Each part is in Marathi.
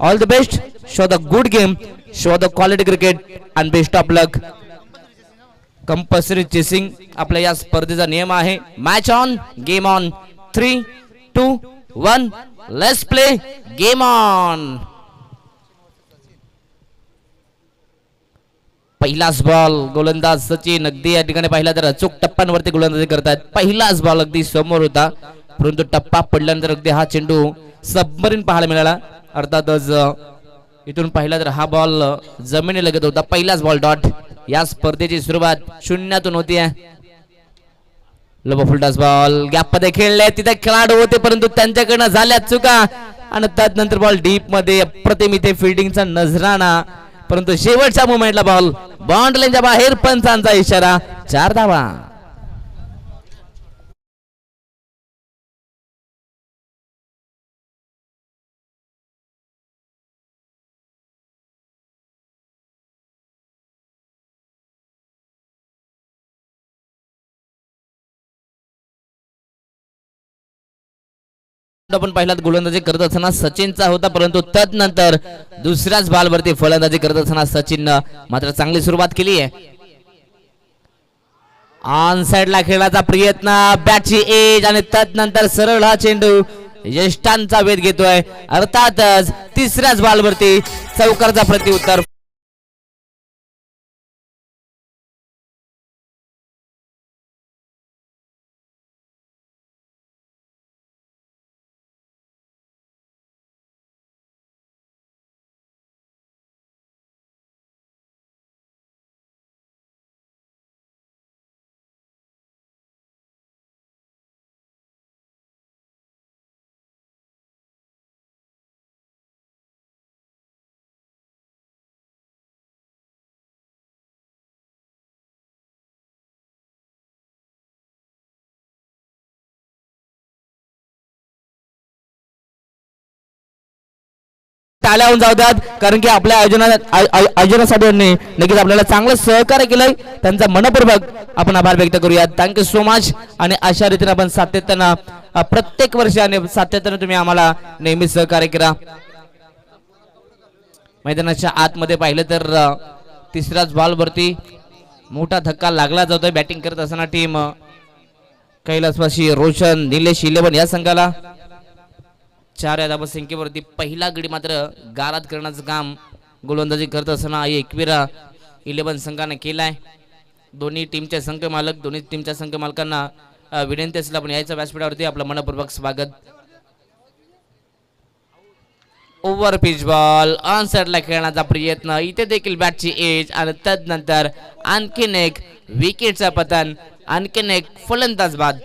All the best. Show the good game, show the quality cricket and best of luck. Compulsory chasing आपल्या या स्पर्धेचा नियम आहे. Match on, game on. 3, 2, 1, let's play. Game on. पहिलाच बॉल. गोलंदाज सचिन अगदी या ठिकाणी पाहिला तर अचूक टप्प्यांवरती गोलंदाजी करतात. पहिलाच बॉल अगदी समोर होता, परंतु टप्पा पडल्यानंतर अगदी हा चेंडू सबमरीन पाहायला मिळाला. अर्थातच इथून पाहिला तर हा बॉल जमिनी लगत होता. पहिलाच बॉल डॉट. या स्पर्धेची सुरुवात शून्यातून होती. फुलटॉस बॉल गॅप मध्ये खेळले. तिथे खेळाडू होते परंतु त्यांच्याकडनं झाल्या चुका आणि त्यानंतर बॉल डीप मध्ये अप्रतिम इथे फिल्डिंगचा नजराणा, परंतु शेवटच्या मोमेंटला बॉल बाउंड्री लाईनच्या बाहेर. पंचांचा इशारा. 4 धावा. आपण पहिल्यात गोलंदाजी करत असताना सचिनचा होता, परंतु त्यानंतर दुसऱ्याच बॉलवरती फलंदाजी करत असताना सचिन मात्र चांगली सुरुवात केली आहे. ऑन साइडला खेळाचा प्रयत्न, बॅटची एज आणि त्यानंतर सरळ हा चेंडू यष्टांचा वेध घेतोय. अर्थातच तिसऱ्याच बॉलवरती चौकारचा प्रत्युत्तर. टाळ्याहून जाऊ द्यात, कारण की आपल्या आयोजनासाठी नक्कीच आपल्याला चांगलं सहकार्य केलंय. त्यांचा मनपूर्वक आपण आभार व्यक्त करूयात. Thank you so much. आणि अशा रीतीने आपण सातत्यानं प्रत्येक वर्षी आणि सातत्यानं तुम्ही आम्हाला नेहमी सहकार्य करा. मैदानाच्या आतमध्ये पाहिलं तर तिसऱ्याच बॉलवरती मोठा धक्का लागला जातोय. बॅटिंग करत असताना टीम कैलासवासी रोशन निलेश 11 या संघाला 4 या धावा संख्येवरती पहिला गडी मात्र गारात करण्याचं काम गोलंदाजी करत असताना एकविरा 11 संघाने केलाय. दोन्ही टीमचे संघ मालक, दोन्ही टीमच्या संघ मालकांना विनंती असेल आपण यायचं व्यासपीठावरती. आपलं मनपूर्वक स्वागत. ओव्हर पिच बॉल ऑन साइडला खेळण्याचा प्रयत्न. इथे देखील बॅटची एज आणि त्यानंतर आणखीन एक विकेटचा पतन, आणखीन एक फलंदाज बाद.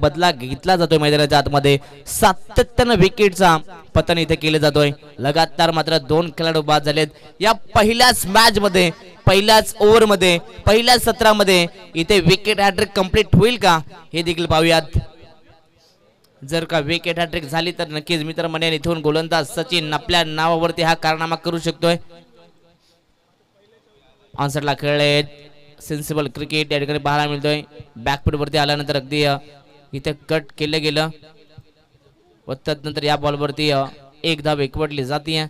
बदला घेतला जातोय मैदानाच्या आतमध्ये. सातत्यानं विकेटचा पतन इथे केले जातोय. लगातार मात्र 2 खेळाडू बाद झालेत या पहिल्याच मॅच मध्ये, पहिल्याच ओव्हर मध्ये, पहिल्याच सत्रामध्ये. इथे विकेट हॅट्रिक कंप्लीट होईल का हे देखील पाहूयात. जर का विकेट हॅट्रिक झाली तर नक्कीच मित्र म्हणेन इथून गोलंदाज सचिन आपल्या नावावरती हा कारनामा करू शकतोय. ऑनसाइडला खेळले. सेन्सिबल क्रिकेट या ठिकाणी पाहायला मिळतोय. बॅकफूट वरती आल्यानंतर अगदी इथे कट केलं गेलं व त्यानंतर या बॉलवरती एक धाव एकवटली जाते.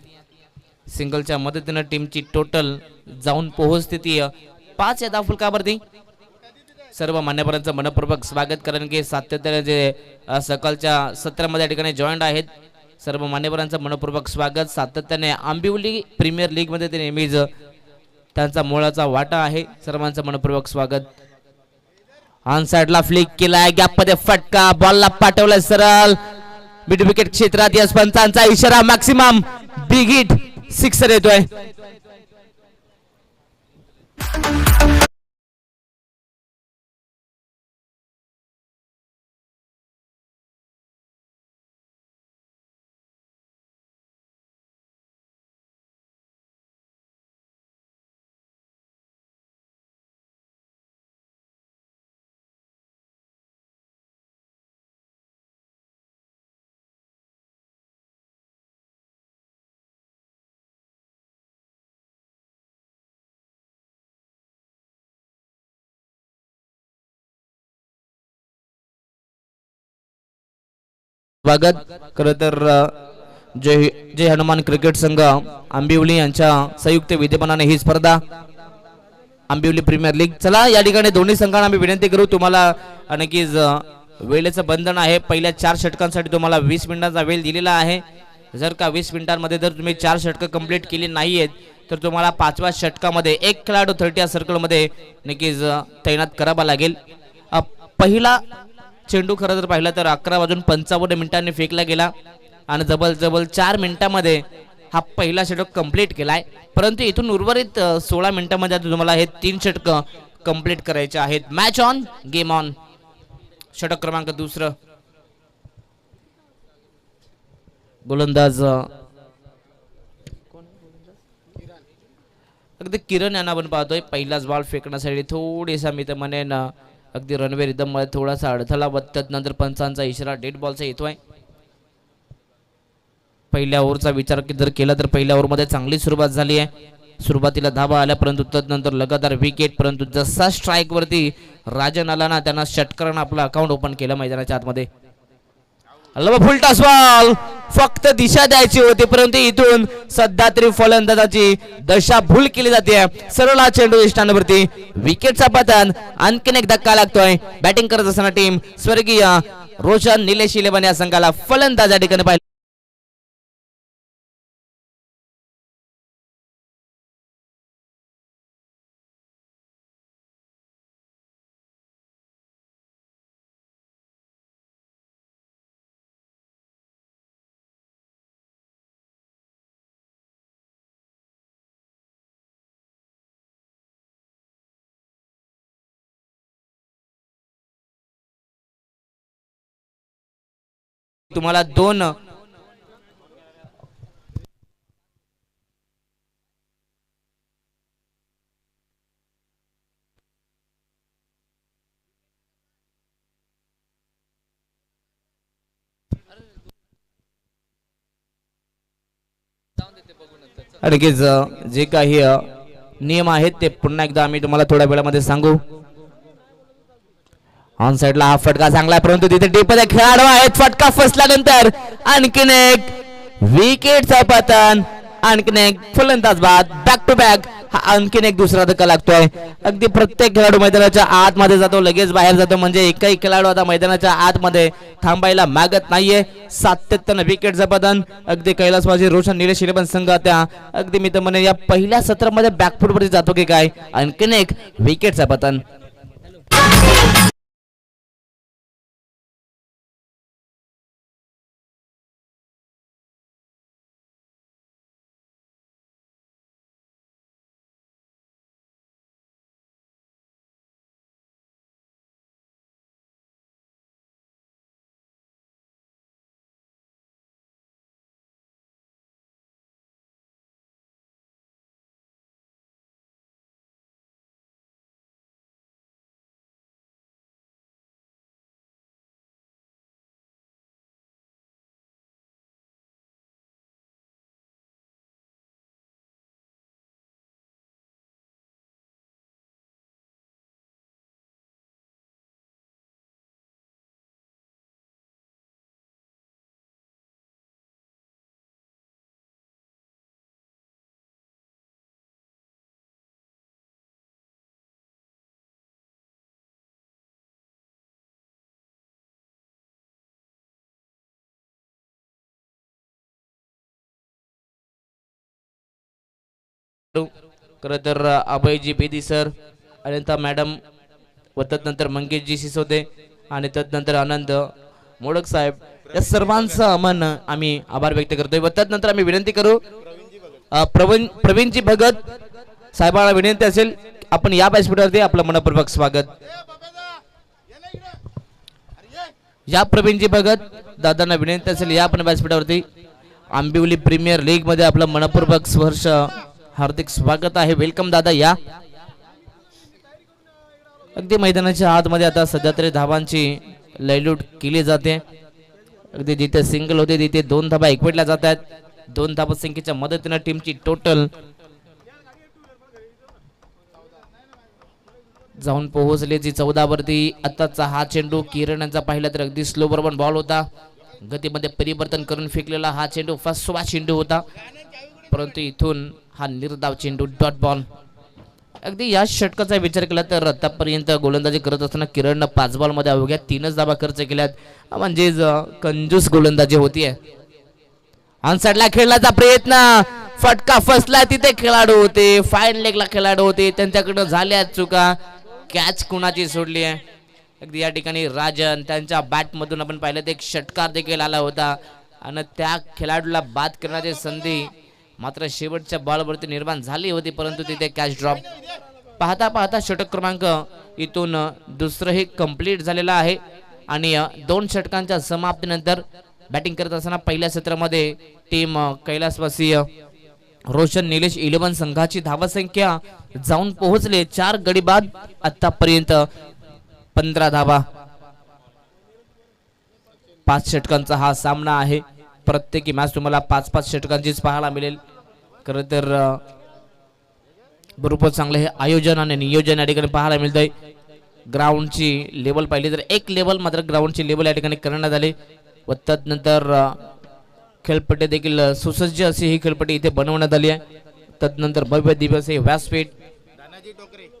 सिंगलच्या मदतीने टीमची टोटल जाऊन पोहोचते ती 5 या धाव फलकावरती. सर्व मान्यवरांचं मनपूर्वक स्वागत, कारण की सातत्याने जे सकाळच्या सत्रामध्ये या ठिकाणी जॉईंट आहेत. सर्व मान्यवरांचं मनपूर्वक स्वागत. सातत्याने आंबिवली प्रीमियर लीग मध्ये ते नेहमीच त्यांचा मोलाचा वाटा आहे. सर्वांचं मनपूर्वक स्वागत. ऑन साइडला फ्लिक केलाय, गॅप मध्ये फटका, बॉलला पाठवलाय सरळ मिड विकेट क्षेत्रात. यस पंचांचा इशारा. मॅक्सिमम बिग हिट सिक्सर येतोय. स्वागत. खरं तर जय जय हनुमान क्रिकेट संघ आंबिवली यांच्या संयुक्त विद्यमानाने ही स्पर्धा आंबिवली प्रीमियर लीग. चला या ठिकाणी दोन्ही संघांना आम्ही विनंती करू, तुम्हाला नक्कीच वेळेचं बंधन आहे. पहिल्या 4 षटकांसाठी तुम्हाला 20 मिनिटांचा वेळ दिलेला आहे. जर का 20 मिनिटांमध्ये जर तुम्ही 4 षटकं कंप्लीट केली नाहीयेत तर तुम्हाला 5व्या षटकामध्ये एक खेळाडू 30 सर्कलमध्ये नक्कीच तैनात करावा लागेल. पहिला चेंडू खरं जर पाहिलं तर 11:55 फेकला गेला आणि जवळ 4 मिनिटांमध्ये हा पहिला षटक कंप्लीट केलाय. परंतु इथून उर्वरित 16 मिनिटांमध्ये तुम्हाला हे 3 षटक कंप्लीट करायचे आहेत. Match on game on. षटक क्रमांक 2 गोलंदाज अगदी किरण यांना आपण पाहतोय. पहिलाच बॉल फेकण्यासाठी थोडीसा मी तर म्हणेन अगदी रणवीर रिदम मध्ये थोडासा अडथळा बत्तत नंतर पंचांचा इशारा डेड बॉलचा येतोय. पहिल्या ओव्हरचा विचार जर केला तर पहिल्या ओव्हरमध्ये चांगली सुरुवात झाली आहे. सुरुवातीला धाबा आल्या परंतु तदनंतर लगातार विकेट. परंतु जसा स्ट्राईक वरती राजन आला ना त्यांना षटकारानं आपलं अकाउंट ओपन केलं मैदानाच्या आतमध्ये. फुल टॉस बॉल फक्त दिशा द्यायची होती परंतु इथून सध्या तरी फलंदाजाची दशा भूल केली जाते. सरळ हा चेंडू स्टँडवरती विकेटचा पतन. आणखीन एक धक्का लागतोय. बॅटिंग करत असताना टीम स्वर्गीय रोशन निलेश 11 या संघाला फलंदाज या ठिकाणी पाहिजे. तुम्हाला 2 आणखीच जे काही नियम आहेत ते पुन्हा एकदा आम्ही तुम्हाला थोड्या वेळामध्ये सांगू. ऑन साइडला हा फटका चांगला आहे परंतु तिथे डीपमध्ये खेळाडू आहेत. फटका फसल्यानंतर आणखीन एक विकेटचा पतन. आणखीन एक फलंदाज बाद. बॅक टू बॅक हा आणखीन एक दुसरा धक्का लागतोय. अगदी प्रत्येक खेळाडू मैदानाच्या आतमध्ये जातो लगेच बाहेर जातो म्हणजे एकही खेळाडू आता मैदानाच्या आतमध्ये थांबायला मागत नाहीये. सातत्यानं विकेटचं पतन. अगदी कैलासवासी रोशन निलेश 11 संघ त्या अगदी मी तर म्हणे या पहिल्या सत्रामध्ये बॅकफूट वरती जातो की काय. आणखीन एक विकेटचं पतन. खरं तर अभयजी बेदी सर अनंता मॅडम व तदनंतर मंगेशजी सिसोदे आणि तदनंतर आनंद मोडक साहेब या सर्वांचा मन आम्ही आभार व्यक्त करतोय. व तदनंतर आम्ही विनंती करू प्रवीणजी भगत साहेबांना विनंती असेल आपण या व्यासपीठावरती आपलं मनपूर्वक स्वागत. या प्रवीणजी भगत दादांना विनंती असेल या आपण व्यासपीठावरती. आंबिवली प्रीमियर लीग मध्ये आपलं मनपूर्वक सहर्ष हार्दिक स्वागत आहे. वेलकम दादा या. अगदी मैदानाच्या आतमध्ये आता सध्या तरी धावांची लयलूट केली जाते. अगदी जिथे सिंगल होते तिथे 2 धाबा एकवटल्या जात आहेत. 2 धाबा संख्येच्या मदतीने टीमची टोटल जाऊन पोहोचली जी 14 वरती. आताचा हा चेंडू किरण यांचा पाहिला तर अगदी स्लो बरोबर बॉल होता. गतीमध्ये परिवर्तन करून फेकलेला हा चेंडू फसवा चेंडू होता, परंतु इथून हा निर्धाव चेंडू डॉट बॉल. अगदी या षटकाचा विचार केला तर आतापर्यंत गोलंदाजी करत असताना किरणनं 5 बॉलमध्ये अवघ्या 3च धावा खर्च केल्यात, म्हणजेच कंजूस गोलंदाजी होतीये. ऑनसाइडला खेळण्याचा प्रयत्न, फटका फसला, तिथे खेळाडू होते, फाईन लेगला खेळाडू होते, त्यांच्याकडनं झाल्या चुका. कॅच कुणाची सोडली आहे. अगदी या ठिकाणी राजन त्यांच्या बॅटमधून आपण पाहिलं तर एक षटकार देखील आला होता आणि त्या खेळाडूला बाद करण्याची संधी मात्र शेवटच्या बॉलवरती निर्माण झाली होती, परंतु तिथे कॅच ड्रॉप. पाहता पाहता षटक क्रमांक इथून दुसरंही कंप्लीट झालेलं आहे आणि 2 षटकांच्या समाप्तीनंतर बॅटिंग करत असताना पहिल्या सत्रामध्ये टीम कैलासवासी रोशन निलेश 11 संघाची धावसंख्या जाऊन पोहोचले 4 गडी बाद. आतापर्यंत 15 धावा. 5 षटकांचा हा सामना आहे. प्रत्येकी मॅच तुम्हाला 5-5 षटकांचीच पाहायला मिळेल. खरं तर बरोबर चांगलं हे आयोजन आणि नियोजन या ठिकाणी पाहायला मिळतंय. ग्राउंडची लेवल पाहिली तर एक लेवल मात्र ग्राउंडची लेवल या ठिकाणी करण्यात आली व तदनंतर खेळपट्टी देखील सुसज्ज अशी ही खेळपट्टी इथे बनवण्यात आली आहे. तदनंतर भव्य दिव्य असे व्यासपीठ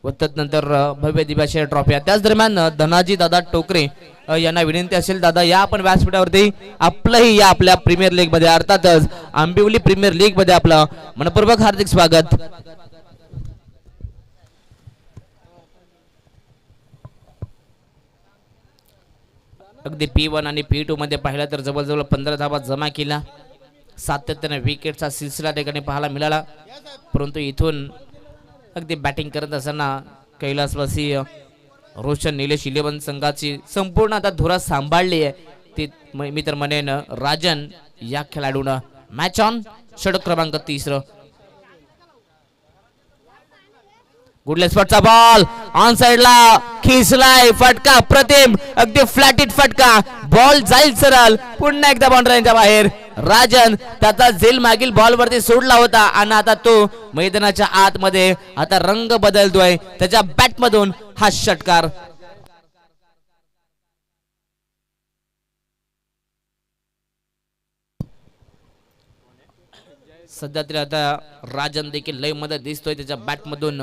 व तदनंतर भव्य दिव्याच्या ट्रॉफी. त्याच दरम्यान धनाजी दादा टोकरे यांना विनंती असेल, दादा या आपण व्यासपीठावरती आपलंही या आपल्या प्रीमियर लीग मध्ये अर्थातच आंबिवली प्रीमियर लीग मध्ये आपलं मनपूर्वक हार्दिक स्वागत. अगदी P1 आणि P2 मध्ये पाहिलं तर जवळजवळ 15 धावा जमा केला. सातत्याने विकेटचा सिलसिला ठिकाणी पाहायला मिळाला, परंतु इथून अगदी बॅटिंग करत असताना कैलासवासी रोशन निलेश 11 संघाची संपूर्ण आता धुरा सांभाळली आहे ती मी तर म्हणेन राजन या खेळाडूनं. Match on. षटक क्रमांक 3. गुडले स्पॉटचा बॉल ऑन साइडला खिसलाय, फटका प्रतिम, अगदी फ्लॅटिट फटका, बॉल जाईल सरळ, पुन्हा एकदा बाउंड्रीच्या बाहेर. राजन त्याचा झेल मागील बॉल वरती सोडला होता आणि आता तो मैदानाच्या आतमध्ये आता रंग बदलतोय. त्याच्या बॅट मधून हा षटकार. सध्या तरी आता राजन देखील लय मध्ये दिसतोय, त्याच्या बॅट मधून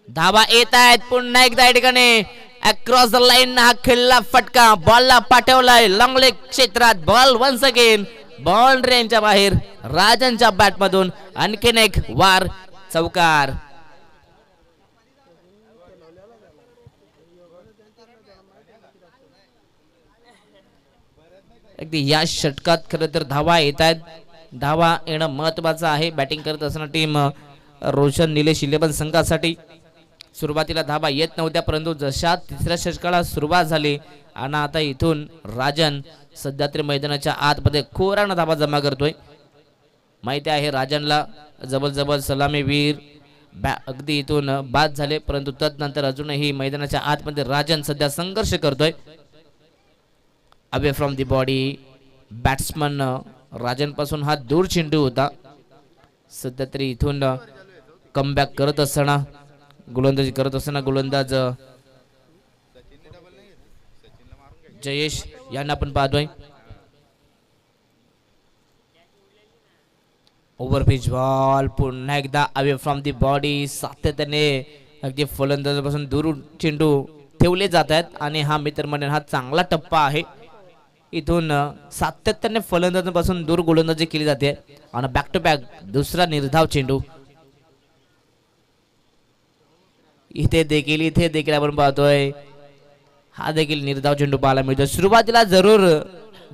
धावा येत आहेत. पुन्हा एकदा या ठिकाणी अक्रॉस द लाईन हा खेळला फटका, बॉलला पाठवलाय लॉंग लेग क्षेत्रात, बॉल वन्स अगेन बाउंड्रीच्या बाहेर. राजनच्या बॅट मधून आणखीन एक वार, चौकार. अगदी या षटकात खरं तर धावा येत आहेत. धावा येणं महत्वाचं आहे बॅटिंग करत असताना टीम रोशन निलेश 11 संघासाठी. सुरुवातीला धावा येत नव्हत्या, परंतु जशा तिसऱ्या षटकाला सुरुवात झाली आणि आता इथून राजन सध्या तरी मैदानाच्या आतमध्ये खोरानं धावा जमा करतोय. माहिती आहे राजनला जबरजबर सलामीवीर अगदी इथून बाद झाले, परंतु तदनंतर अजूनही मैदानाच्या आतमध्ये राजन सध्या संघर्ष करतोय. Away from the body batsman Rajan पासून हा दूर चेंडू होता. सध्या तरी इथून कमबॅक करत असताना गोलंदाजी करत असताना गोलंदाज जयेश यांना आपण पाहतोय. ओव्हरपिच बॉल पुन्हा एकदा अवे फ्रॉम दी बॉडी. सातत्याने अगदी फलंदाजापासून दूर चेंडू ठेवले जात आहेत आणि हा मित्र म्हणेन हा चांगला टप्पा आहे. इथून सातत्याने फलंदाजापासून दूर गोलंदाजी केली जाते आणि बॅक टू बॅक दुसरा निर्धाव चेंडू. इथे देखील आपण पाहतोय हा देखील निर्धाव चेंडू पाहायला मिळतो. सुरुवातीला जरूर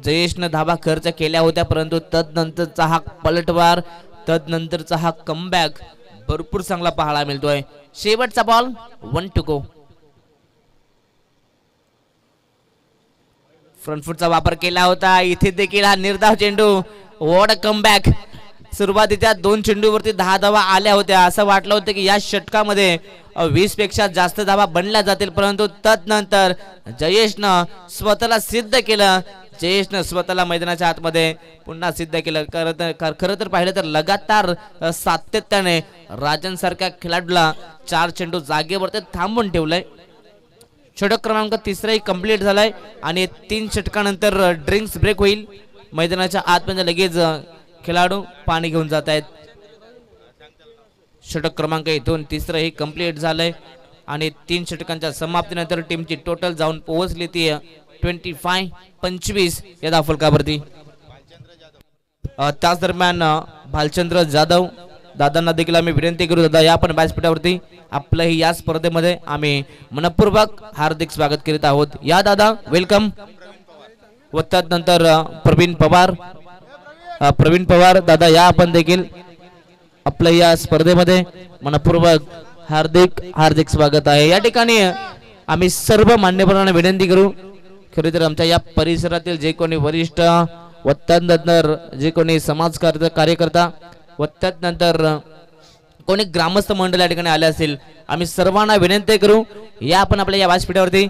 जयेशनं धावा खर्च केल्या होत्या, परंतु तदनंतरचा हा पलटवार, तदनंतरचा हा कमबॅक भरपूर चांगला पाहायला मिळतोय. शेवटचा बॉल 1 to go. फ्रंट फुटचा वापर केला होता. इथे देखील हा निर्धाव चेंडू. What a comeback. सुरुवातीच्या 2 चेंडूवरती 10 धावा आल्या होत्या. असं वाटलं होतं की या षटकामध्ये 20 पेक्षा जास्त धावा बनल्या जातील, परंतु तदनंतर जयेशनं स्वतःला सिद्ध केलं. जयेशनं स्वतःला मैदानाच्या आतमध्ये पुन्हा सिद्ध केलं. खरं तर पाहिलं तर लगातार सातत्याने राजन सारख्या खेळाडूला 4 चेंडू जागेवरती थांबून ठेवलंय. षटक क्रमांक तिसराही कंप्लीट झालाय आणि 3 षटकानंतर ड्रिंक्स ब्रेक होईल. मैदानाच्या आतमध्ये लगेच खेळाडू पाणी घेऊन जात आहेत. षटक क्रमांक इथून तिसरंही कंप्लीट झालंय आणि 3 षटकांच्या समाप्तीनंतर टीमची टोटल जाऊन पोहोचली ती 25 या धावफलकावरती. त्याच दरम्यान भालचंद्र जाधव दादांना देखील आम्ही विनंती करू, दादा या आपण व्यासपीठावरती आपलंही या स्पर्धेमध्ये आम्ही मनपूर्वक हार्दिक स्वागत करीत आहोत. या दादा, वेलकम. व त्यानंतर प्रवीण पवार दादा या आपण देखील आपलं या स्पर्धेमध्ये मनपूर्वक हार्दिक स्वागत आहे. या ठिकाणी आम्ही सर्व मान्यवरांना विनंती करू, खरे तर आमच्या या परिसरातील जे कोणी वरिष्ठ व त्यानंतर जे कोणी समाज कार्यकर्ता व त्यानंतर कोणी ग्रामस्थ मंडळ या ठिकाणी आले असेल, आम्ही सर्वांना विनंती करू या आपण आपल्या या व्यासपीठावरती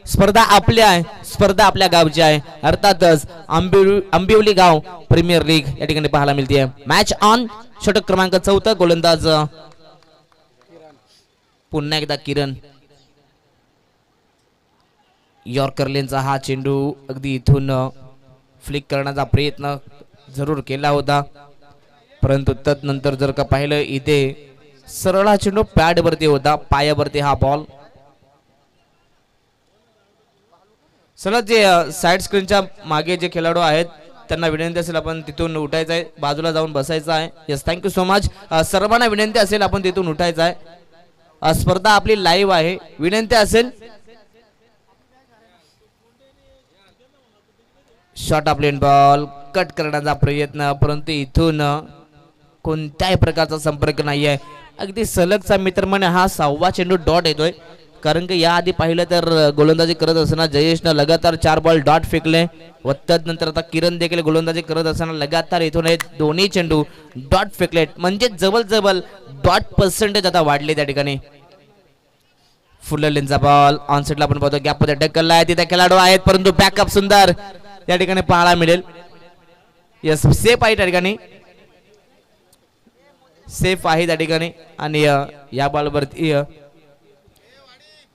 स्पर्धा आपली आहे, स्पर्धा आपल्या गावची आहे. अर्थातच आंबिवली गाव प्रीमियर लीग या ठिकाणी पाहायला मिळते. Match on. षटक क्रमांक 4 गोलंदाज पुन्हा एकदा किरण. यॉर्करलेनचा हा चेंडू अगदी इथून फ्लिक करण्याचा प्रयत्न जरूर केला होता, परंतु तदनंतर जर का पाहिलं इथे सरळ हा चेंडू पॅड वरती होता, पायावरती हा बॉल. चला जे साइड स्क्रीनच्या मागे जे खेळाडू आहेत त्यांना विनंती असेल आपण तिथून उठायचं आहे, बाजूला जाऊन बसायचं आहे. Yes, thank you so much. सर्वांना विनंती असेल आपण तिथून उठायचं आहे. स्पर्धा आपली लाईव्ह आहे, विनंती असेल. Shot of lane ball cut करण्याचा प्रयत्न, परंतु इथून कोणत्याही प्रकारचा संपर्क नाही आहे. अगदी सलगचा मित्र म्हणे हा 6वा चेंडू डॉट येतोय, कारण की याआधी पाहिलं तर गोलंदाजी करत असताना जयेशनं लगातार 4 बॉल डॉट फेकले व त्यानंतर आता किरण देखील गोलंदाजी करत असताना लगातार इथून हे दोन्ही चेंडू डॉट फेकलेत, म्हणजे जवळ डॉट पर्सेंटेज आता वाढले त्या ठिकाणी. फुल लेनचा बॉल ऑन साइडला आपण पाहतो, गॅप मध्ये ढकलला आहे, तिथे खेळाडू आहेत परंतु बॅकअप सुंदर या ठिकाणी पाहायला मिळेल. यस, सेफ आहे त्या ठिकाणी, सेफ आहे त्या ठिकाणी आणि या बॉलवरती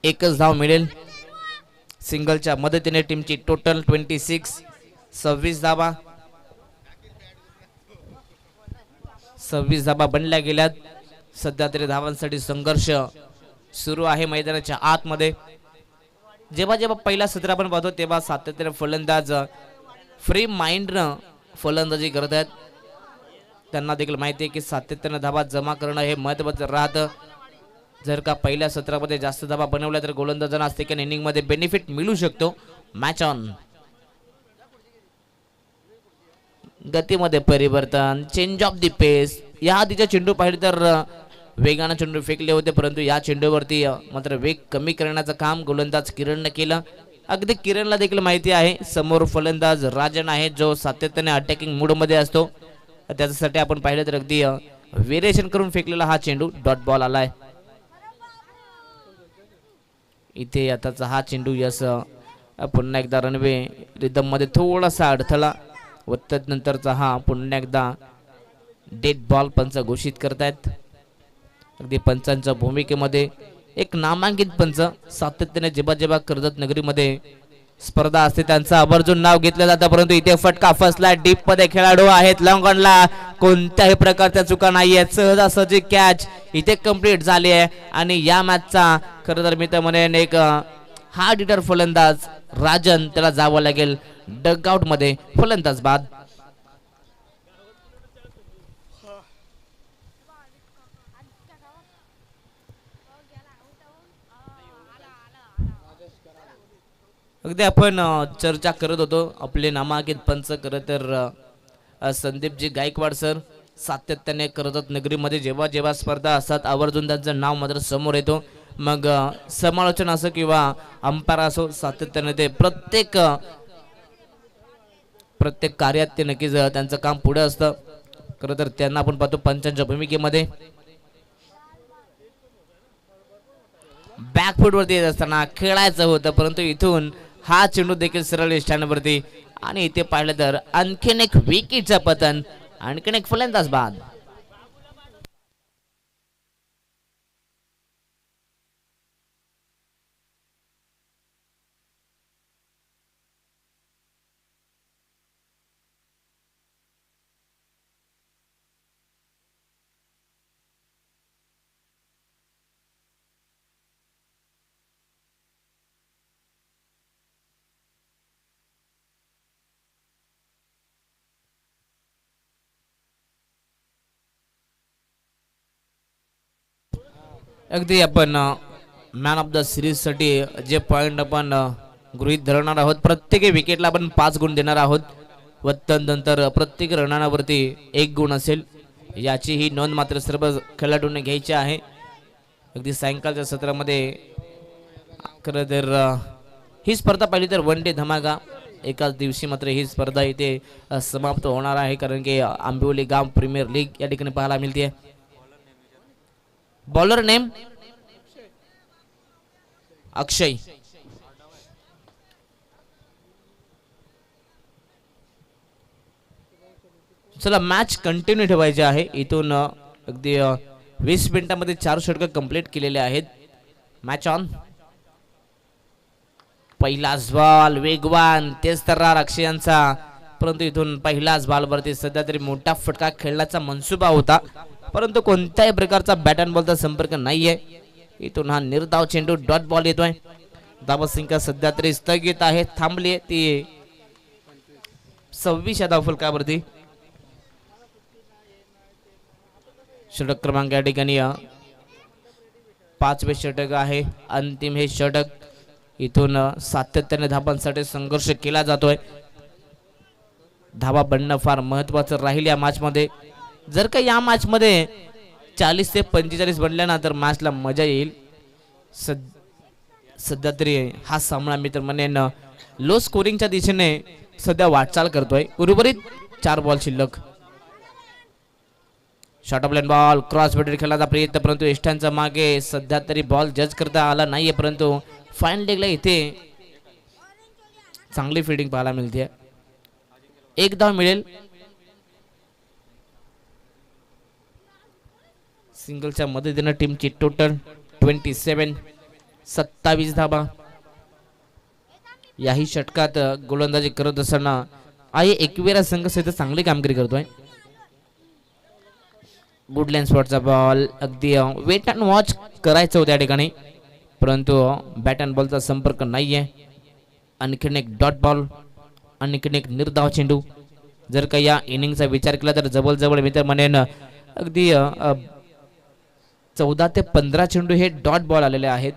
एकच धाव मिळेल. सिंगलच्या मदतीने टीमची टोटल 26 धावा 26 धावा बनल्या गेल्यात. सध्या तरी धावांसाठी संघर्ष सुरू आहे मैदानाच्या आतमध्ये. जेव्हा पहिला सत्र आपण पाहतो तेव्हा सातत्याने फलंदाज फ्री माइंडनं फलंदाजी करत आहेत. त्यांना देखील माहिती आहे की सातत्याने धावा जमा करणं हे महत्त्वाचं राहतं. जर का पहिल्या सत्रामध्ये जास्त धावा बनवल्या तर गोलंदाजांना सेकंड इनिंग मध्ये बेनिफिट मिळू शकतो. Match on. गतीमध्ये परिवर्तन, चेंज ऑफ द पेस. या आधीच्या चेंडू पाहिले तर वेगाने चेंडू फेकले होते, परंतु या चेंडूवरती मात्र वेग कमी करण्याचं काम गोलंदाज किरणने केलं. अगदी किरणला देखील माहिती आहे समोर फलंदाज राजन आहे जो सातत्याने अटॅकिंग मूड मध्ये असतो. त्याच्यासाठी आपण पाहिलं तर अगदी व्हेरिएशन करून फेकलेला हा चेंडू डॉट बॉल आलाय. इथे आताचा हा चेंडू यस पुन्हा एकदा रनवे रिदम मध्ये थोडासा अडथळा व त्यानंतरचा हा पुन्हा एकदा डेड बॉल पंच घोषित करतायत. अगदी पंचांच्या भूमिकेमध्ये एक नामांकित पंच सातत्याने जेव्हा कर्जत नगरीमध्ये स्पर्धा असते त्यांचं आवर्जून नाव घेतलं जातं, परंतु इथे फटका फसला. डीप मध्ये खेळाडू आहेत, लॉंग ऑनला कोणत्याही प्रकारच्या चुका नाही आहेत. सहजासहजी कॅच इथे कंप्लीट झाली आहे आणि या मॅचचा खरं तर मी तर म्हणेन एक हार्ड हिटर फलंदाज राजन त्याला जावं लागेल डगआउट मध्ये. फलंदाज बाद. अगदी आपण चर्चा करत होतो आपले नामांकित पंच खरं तर संदीपजी गायकवाड सर सातत्याने कर्जत नगरीमध्ये जेव्हा स्पर्धा असतात आवर्जून त्यांचं नाव मात्र समोर येतो. मग समालोचन असो किंवा अंपायर असो सातत्याने ते प्रत्येक कार्यात ते नक्कीच त्यांचं काम पुढे असतं. खरं तर त्यांना आपण पाहतो पंचांच्या भूमिकेमध्ये बॅकफूट वरती येत असताना खेळायचं होतं, परंतु इथून हा चेंडू देखील सरळ स्टँडवरती आणि इथे पाहिलं तर आणखीन एक विकेटचं पतन, आणखीन एक फलंदाज बाद. अगदी आपण मॅन ऑफ द सिरीज साठी जे पॉइंट आपण गृहीत धरणार आहोत, प्रत्येक विकेटला आपण 5 गुण देणार आहोत व त्यानंतर प्रत्येक रनावरती 1 गुण असेल, याची ही नोंद मात्र सर्व खेळाडूंनी घ्यायची आहे. अगदी सायंकाळच्या सत्रामध्ये खरं तर ही स्पर्धा पाहिली तर वन डे धमाका एकाच दिवशी मात्र ही स्पर्धा इथे समाप्त होणार आहे, कारण की आंबिवली गाव प्रीमियर लीग या ठिकाणी पाहायला मिळते. बॉलर नेम अक्षय. चला मॅच कंटिन्यू ठेवायची आहे. इथून अगदी 20 मिनिटांमध्ये 4 षटक कंप्लीट केलेले आहेत. Match on. पहिलाच बॉल वेगवान तेच तर्रार अक्षयांचा, परंतु इथून पहिलाच बॉलवरती सध्या तरी मोठा फटका खेळण्याचा मनसुबा होता, परंतु कोणत्याही प्रकारचा बॅट अँड बॉलचा संपर्क नाहीये. इथून हा निर्धाव चेंडू डॉट बॉल येतोय. धावसंख्या सध्या तरी स्थगित आहे, थांबली आहे ती 26 या धावफलकावरती. षटक क्रमांक या ठिकाणी 5वे षटक आहे, अंतिम हे षटक. इथून सातत्याने धावांसाठी संघर्ष केला जातोय. धावा बनणं फार महत्वाचं राहील या मॅच मध्ये. जर का या मॅच मध्ये 40 ते 45 बनल्या ना तर मॅचला मजा येईल. सध्या तरी हा सामना मी तर म्हणेन लो स्कोरिंगच्या दिशेने सध्या वाटचाल करतोय. उर्वरित 4 बॉल शिल्लक. Short of line ball cross batter खेळण्याचा प्रयत्न, परंतु एष्ट्यांचा मागे सध्या तरी बॉल जज करता आला नाहीये, परंतु फाईन लेगला इथे चांगली फिल्डिंग पाहायला मिळते. 1 धाव मिळेल. सिंगलच्या मदतीने टीमची टोटल 27 धावा. याही षटकात गोलंदाजी करत असताना आई एकविरा संघ सहित चांगली कामगिरी करतोय. गुड लाईन स्पॉटचा बॉल अगदी वेट अँड वॉच करायचं होतं या ठिकाणी, परंतु बॅट अँड बॉलचा संपर्क नाहीये. आणखीन एक डॉट बॉल, आणखीन एक निर्धाव चेंडू. जर का या इनिंगचा विचार केला तर जवळजवळ मी तर म्हणेन अगदी 14 ते 15 चेंडू हे डॉट बॉल आलेले आहेत,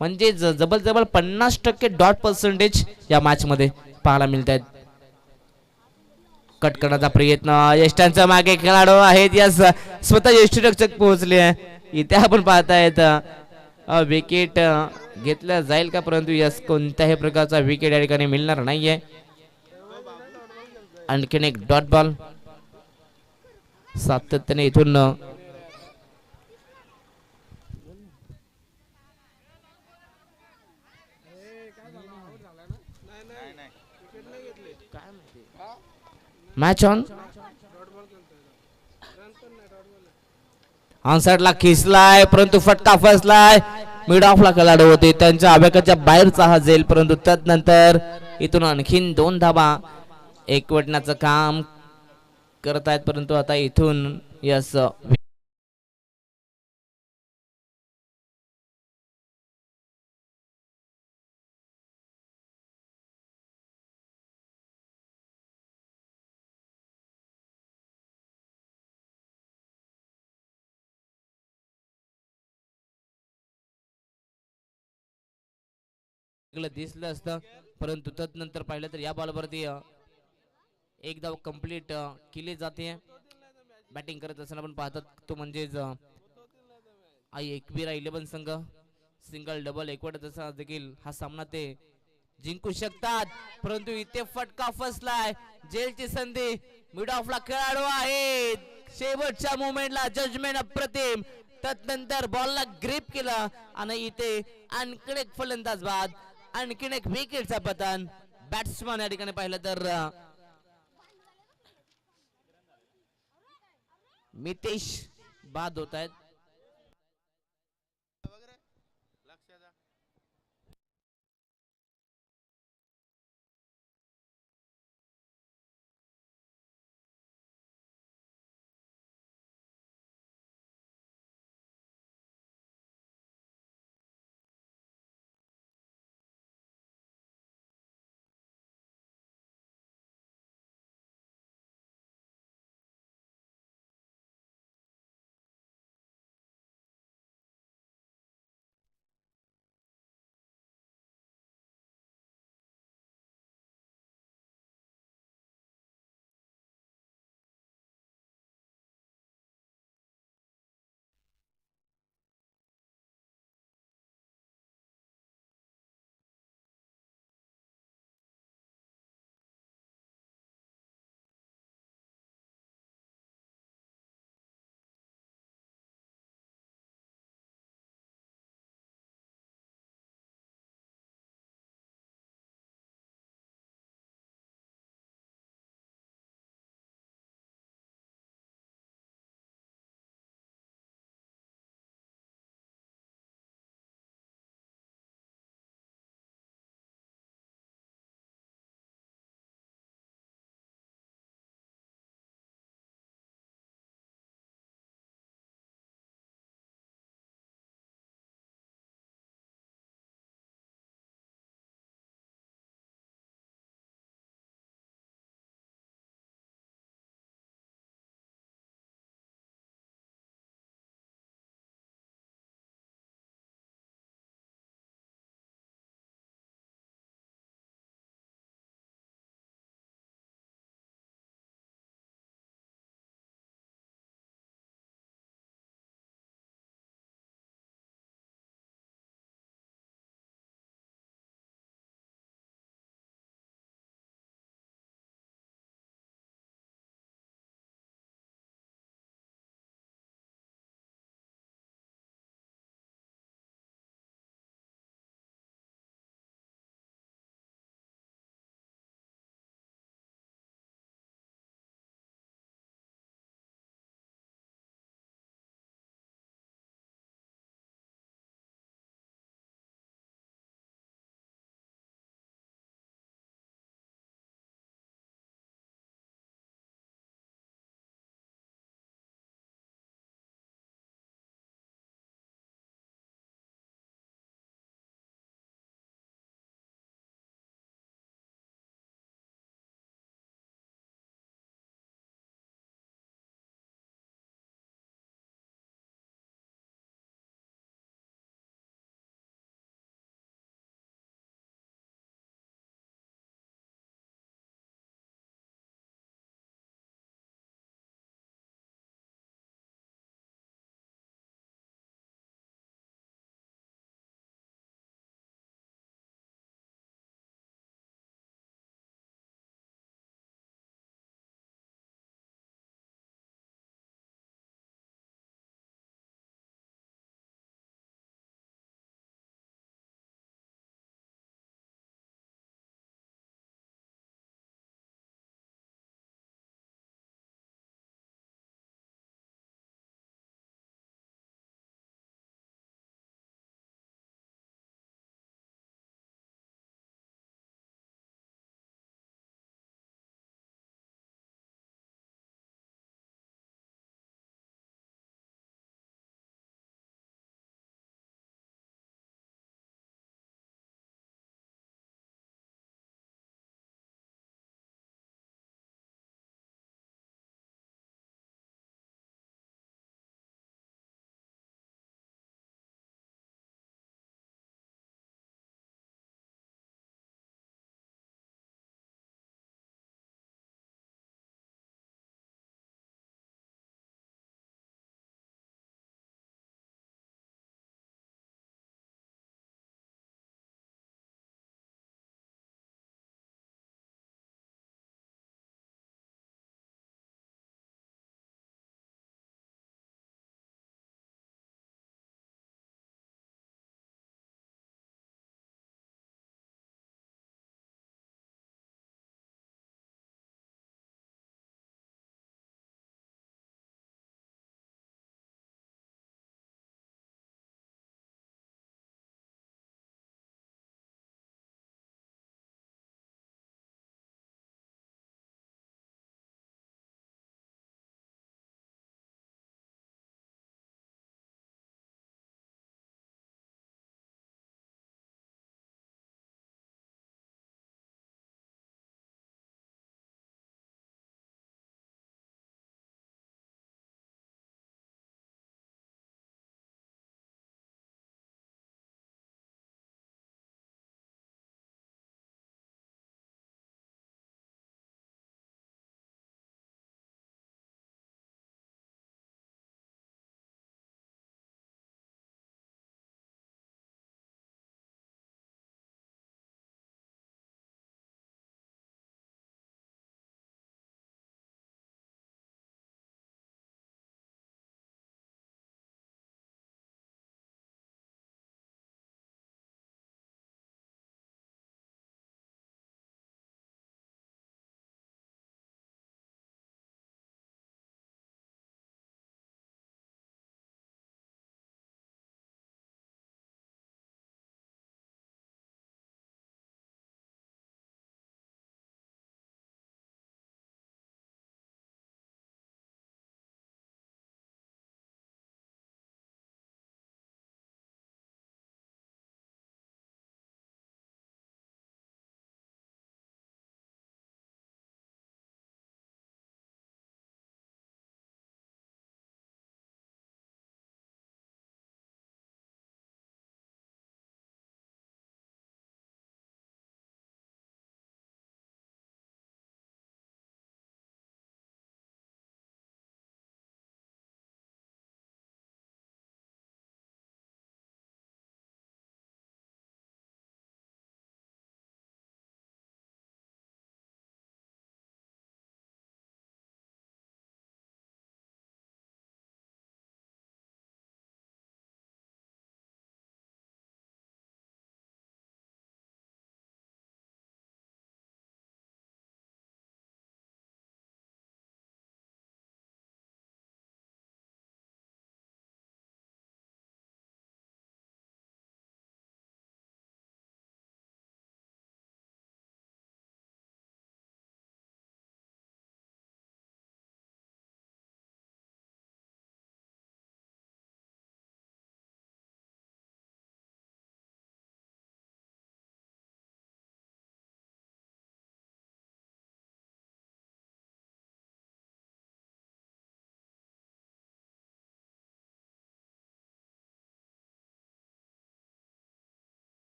म्हणजे जवळजवळ 50% डॉट पर्सेंटेज या मॅच मध्ये पाहायला मिळत आहेत. कट करण्याचा प्रयत्न, यष्टांच्या मागे खेळाडू आहेत, या स्वतः यष्टीरक्षक पोहोचले आहे. इथे आपण पाहतायत विकेट घेतला जाईल का, परंतु यस कोणत्याही प्रकारचा विकेट या ठिकाणी मिळणार नाहीये. आणखीन एक डॉट बॉल. सातत्याने इथून मॅच ऑन. ऑनसाइडला खिसलाय, परंतु फटका फसलाय. मिड ऑफला खेळाडू होते, त्यांच्या आवेगाच्या बाहेरचा हा झेल, परंतु त्यानंतर इथून आणखीन 2 धावा एकवटण्याचं काम करतायत, परंतु आता इथून यस दिसलं असतं, परंतु त्यानंतर पाहिलं तर या बॉलवरती 1 धाव कंप्लीट केली जाते. बॅटिंग करत असताना आपण पाहतात तो म्हणजेच आई एकविरा 11 संघ सिंगल डबल एकवटत असताना देखील हा सामना ते जिंकू शकतात, परंतु इथे फटका फसलाय. जेलची संधी, मिड ऑफला खेळाडू आहेत, शेवटच्या मोमेंटला जजमेंट अप्रतिम. त्यानंतर बॉलला ग्रिप केलं आणि इथे आणखीन एक फलंदाज बाद, आणखीन एक विकेटचा पतन. बॅट्समन या ठिकाणी पाहिलं तर मितेश बाद होत आहेत.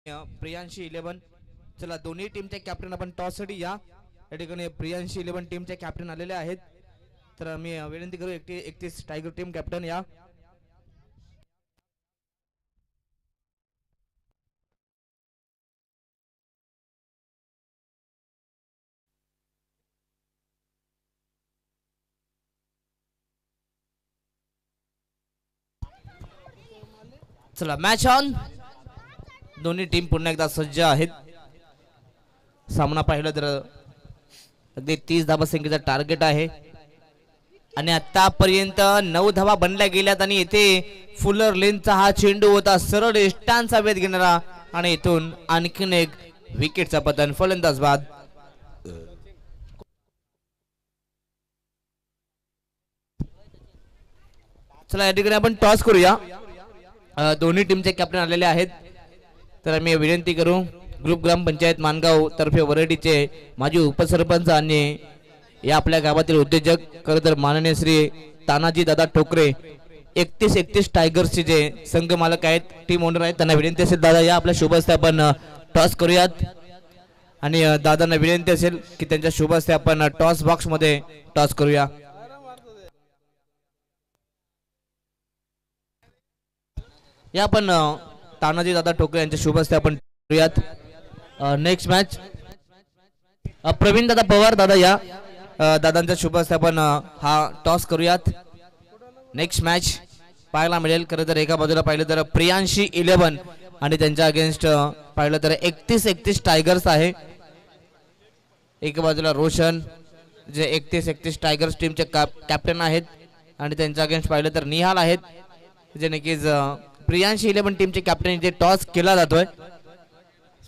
प्रियांशी 11. चला दोन्ही टीमचे कॅप्टन आपण टॉस साठी या ठिकाणी प्रियांशी 11 टीमचे कॅप्टन आलेले आहेत. तर मी विनंती करू 31 टायगर टीम कॅप्टन या. चला मॅच ऑन. दोन्ही टीम पुन्हा एकदा सज्ज आहेत. सामना पाहिला तर अगदी 30 धावा संख्येचा टार्गेट आहे आणि आतापर्यंत 9 धावा बनल्या गेल्यात आणि येथे फुलर लेनचा हा चेंडू होता सरळ इष्टांचा वेध घेणारा आणि इथून आणखीन एक विकेटचा पतन. फलंदाज बाद. चला या ठिकाणी आपण टॉस करूया. दोन्ही टीमचे कॅप्टन आलेले आहेत. तर मी विनंती करू ग्रुप ग्रामपंचायत मानगाव तर्फे वरडीचे माजी उपसरपंच आणि या आपल्या गावातील उद्योजक खरं तर माननीय श्री तानाजी दादा ठोकरे 31 टायगर्सचे जे संघ मालक आहेत, टीम ओनर आहेत, त्यांना विनंती असेल दादा या आपल्या शुभ हस्ते आपण टॉस करूयात आणि दादांना विनंती असेल की त्यांच्या शुभ हस्ते आपण टॉस बॉक्स मध्ये टॉस करूया. या आपण तानाजी दादा ठोकरे यांच्या शुभ हस्ते आपण करूयात. नेक्स्ट मॅच प्रवीण दादा पवार दादा या दादांच्या शुभ हस्ते आपण हा टॉस करूयात. नेक्स्ट मॅच पाहायला मिळेल. खरं तर एका बाजूला पाहिलं तर प्रियांशी 11 आणि त्यांच्या अगेन्स्ट पाहिलं तर 31 टायगर्स आहे. एका बाजूला रोशन जे 31 टायगर्स टीमचे कॅप्टन आहेत आणि त्यांच्या अगेन्स्ट पाहिलं तर निहाल आहेत जे नक्कीच प्रियांशी 11 टीमचे कॅप्टन. इथे टॉस केला जातोय.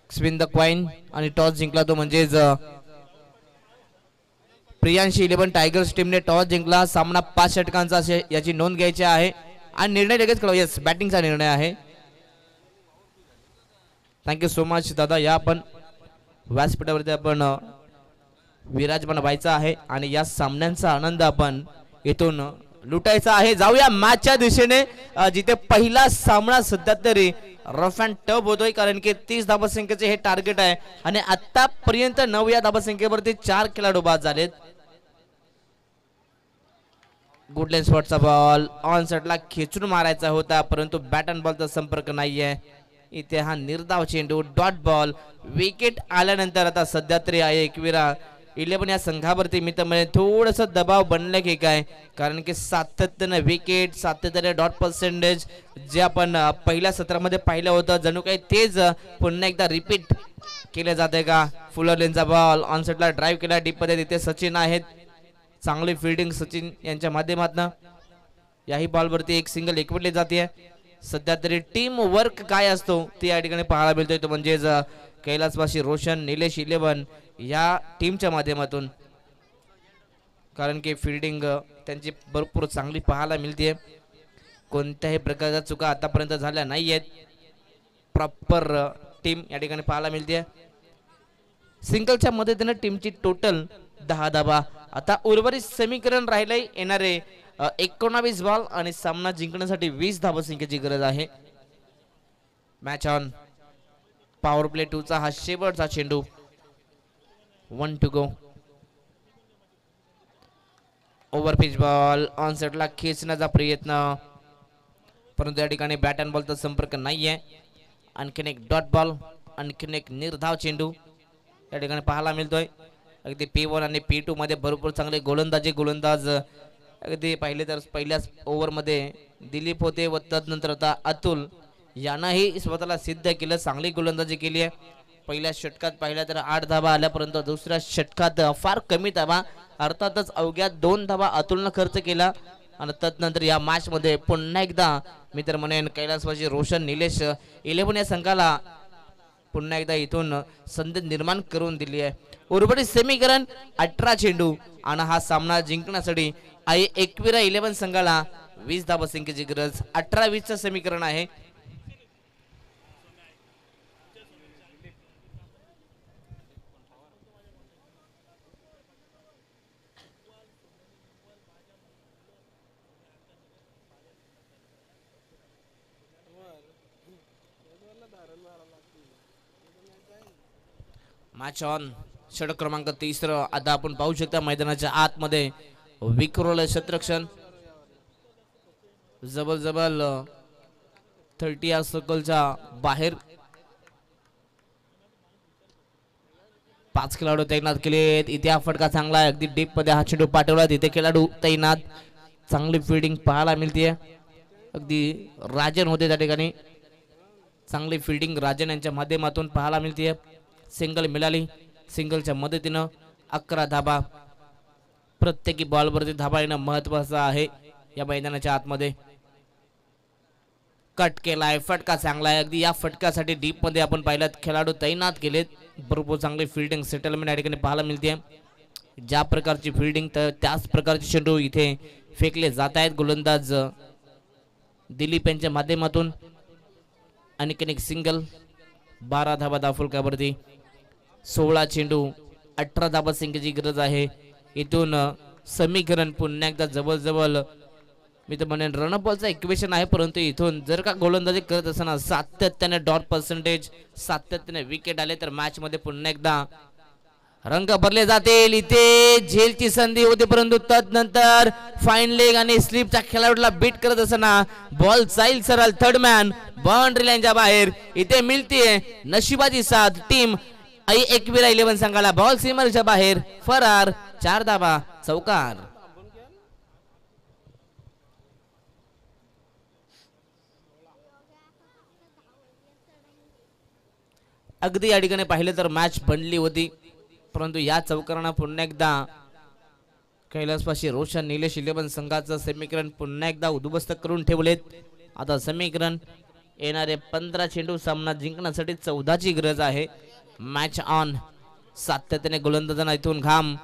स्पिन द क्वाइन आणि टॉस जिंकला तो म्हणजेच प्रियांशी 11 टायगर्स टीमने टॉस जिंकला. सामना 5 षटकांचा असे याची नोंद घ्यायची आहे आणि निर्णय लगेच कळवा. येस बॅटिंगचा निर्णय आहे. थँक्यू सो मच दादा. या आपण व्यासपीठावरती आपण विराजमान व्हायचा आहे आणि या सामन्यांचा आनंद आपण इथून लुटायचा आहे. जाऊया मॅचच्या दिशेने जिथे पहिला सामना सध्या तरी रफ अँड टफ होतोय कारण की 30 धावसंख्येचे हे टार्गेट आहे आणि आतापर्यंत 9 या धावसंख्येवरती 4 खेळाडू बाद झालेत. गुडलेन स्पॉटचा बॉल ऑन सेटला खेचून मारायचा होता परंतु बॅट अँड बॉलचा संपर्क नाहीये. इथे हा निर्धाव चेंडू डॉट बॉल. विकेट आल्यानंतर आता सध्या तरी आहे एकविरा 11 या संघावरती मी तर म्हणजे थोडस दबाव बनलं की काय कारण की सातत्याने विकेट सातत्याने डॉट पर्सेंटेज जे आपण पहिल्या सत्रामध्ये पाहिलं होतं जणू काही तेच पुन्हा एकदा रिपीट केले जाते का. फुलर लेनचा बॉल ऑन सेटला ड्राईव्ह केला डीप मध्ये. तिथे सचिन आहेत. चांगली फिल्डिंग सचिन यांच्या माध्यमातून. याही बॉलवरती एक सिंगल एकवटली जाते. सध्या तरी टीम वर्क काय असतो ते या ठिकाणी पाहायला मिळतोय तो म्हणजेच कैलासवासी रोशन निलेश 11 या टीमच्या माध्यमातून कारण की फिल्डिंग त्यांची भरपूर चांगली पाहायला मिळते. कोणत्याही प्रकारच्या चुका आतापर्यंत झाल्या नाही आहेत. प्रॉपर टीम या ठिकाणी पाहायला मिळते. सिंगलच्या मदतीने टीमची टोटल 10 धावा. आता उर्वरित समीकरण राहिलंय येणारे 19 बॉल आणि सामना जिंकण्यासाठी 20 धावसंख्येची गरज आहे. Match on. पॉवर प्ले 2 चा हा शेवटचा चेंडू. 1 to go. Over pitch ball on सेटला खेचण्याचा प्रयत्न परंतु या ठिकाणी बॅट अँड बॉलचा संपर्क नाहीये. आणखीन एक डॉट बॉल आणखीन एक निर्धाव चेंडू या ठिकाणी पाहायला मिळतोय. अगदी P1 आणि P2 मध्ये भरपूर चांगले गोलंदाज अगदी पाहिले तर पहिल्याच ओव्हरमध्ये दिलीप होते व तदनंतर आता अतुल यांनाही स्वतःला सिद्ध केलं. चांगली गोलंदाजी केली आहे. पहिल्या षटकात पाहिल्या तर 8 धावा आल्या परंतु दुसऱ्या षटकात फार कमी धावा अर्थातच अवघ्या 2 धावा अतुलनं खर्च केला आणि तदनंतर या मॅच मध्ये पुन्हा एकदा मी तर म्हणेन कैलासवासी रोशन निलेश 11 या संघाला पुन्हा एकदा इथून संधी निर्माण करून दिली आहे. उर्वरित समीकरण 18 चेंडू आणि हा सामना जिंकण्यासाठी आहे एकविरा 11 संघाला 20 धावसंख्येची गरज. 18-20 समीकरण आहे. Match on. षटक क्रमांक 3. आता आपण पाहू शकता मैदानाच्या आतमध्ये विखुरलेलं क्षेत्ररक्षण. जबल जबल 30 या सर्कलच्या बाहेर 5 खेळाडू तैनात केलेत. इथे हा फटका चांगला आहे. अगदी डीप मध्ये हा चेंडू पाठवला. तिथे खेळाडू तैनात. चांगली फिल्डिंग पाहायला मिळते. अगदी राजन होते त्या ठिकाणी. चांगली फिल्डिंग राजन यांच्या माध्यमातून पाहायला मिळते. सिंगल मिळाली. सिंगलच्या मदतीनं 11 धाबा. प्रत्येकी बॉलवरती धाबा येणं महत्वाचं आहे या मैदानाच्या आतमध्ये. कट केलाय. फटका चांगला आहे. अगदी या फटक्यासाठी डीप मध्ये आपण पाहिलं खेळाडू तैनात केलेत. भरपूर चांगली फिल्डिंग सेटलमेंट या ठिकाणी पाहायला मिळते. ज्या प्रकारची फिल्डिंग तर त्याच प्रकारचे चेंडू इथे फेकले जात आहेत. गोलंदाज दिलीप यांच्या माध्यमातून. आणखीन एक सिंगल. 12 धाबा धावफलकावरती. 16 चेंडू 18 धाबा संख्येची गरज आहे. इथून समीकरण पुन्हा एकदा जवळ मी तर म्हणेन रनबॉलचा इक्वेशन आहे. परंतु इथून जर का गोलंदाजी करत असताना सातत्याने डॉट पर्सेंटेज सातत्याने विकेट आले तर मॅच मध्ये पुन्हा एकदा रंग भरले जातील. इथे झेलची संधी होती परंतु तदनंतर फाईन लेग आणि स्लिपच्या खेळाडूला बीट करत असताना बॉल जाईल सरळ थर्ड मॅन बाउंड्री लाईनच्या बाहेर. इथे मिळते नशिबाची साथ टीम एकविरा 11 संघाला. बॉल सीमरच्या बाहेर फरार. 4 धाबा चौकार. अगदी या ठिकाणी पाहिलं तर मॅच बनली होती परंतु या चौकारांना पुन्हा एकदा कैलासपाशी रोशन निलेश 11 संघाचं समीकरण पुन्हा एकदा उद्ध्वस्त करून ठेवलेत. आता समीकरण येणारे 15 चेंडू सामना जिंकण्यासाठी 14 ची गरज आहे. Match on. सातत्याने गोलंदाजांना इथून घाम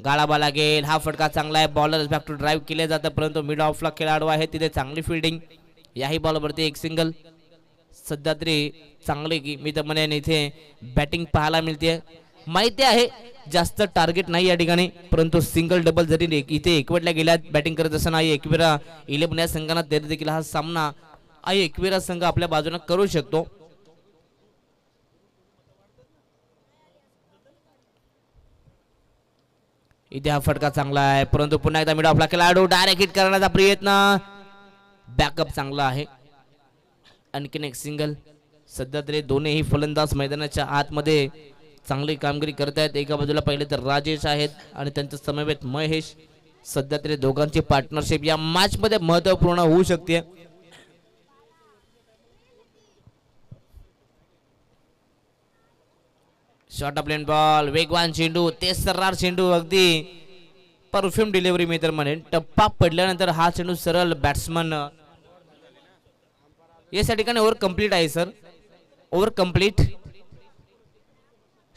गाळावा लागेल. हा फटका चांगला आहे. बॉलर बॅक टू ड्राईव्ह केले जातं परंतु मिड ऑफला खेळाडू आहे तिथे चांगली फिल्डिंग. याही बॉलवरती एक सिंगल. सध्या तरी चांगली मी तर म्हणेन इथे बॅटिंग पाहायला मिळते. माहिती आहे जास्त टार्गेट नाही या ठिकाणी परंतु सिंगल डबल जरी इथे एकवटल्या गेल्यात बॅटिंग करत असताना एकविरा 11 या संघांना तरी देखील हा सामना एकविरा संघ आपल्या बाजूने करू शकतो. इथे हा फटका चांगला आहे परंतु पुन्हा एकदा मिड ऑफला खेळाडू डायरेक्ट हिट करण्याचा प्रयत्न. बॅकअप चांगला आहे. आणखीन एक सिंगल. सध्या तरी दोन्ही फलंदाज मैदानाच्या आतमध्ये चांगली कामगिरी करत आहेत. एका बाजूला पहिले तर राजेश आहेत आणि त्यांच्या समवेत महेश. सध्या तरी दोघांची पार्टनरशिप या मॅच मध्ये महत्वपूर्ण होऊ शकते. Short of lane ball. वेगवान चेंडू. तेजतर्रार चेंडू. अगदी परफ्यूम डिलिव्हरी मी तर म्हणेन. टप्पा पडल्यानंतर हा चेंडू सरळ बॅट्समन या ठिकाणी ओव्हर कंप्लीट आहे सर. Over complete.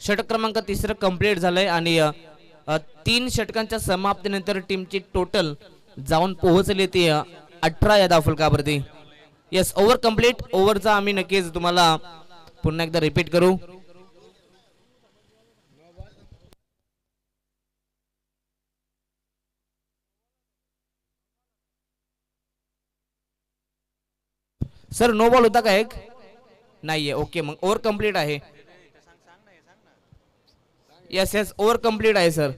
षटक क्रमांक 3 कंप्लीट झालंय आणि 3 षटकांच्या समाप्तीनंतर टीमची टोटल जाऊन पोहोचली ती 18 या धावफलकावरती. Yes over complete. ओव्हरचा आम्ही नक्कीच तुम्हाला पुन्हा एकदा रिपीट करू. सर नो बॉल होता का एक? नाहीये. ओके मग ओव्हर कंप्लीट आहे. येस येस ओव्हर कंप्लीट आहे सर.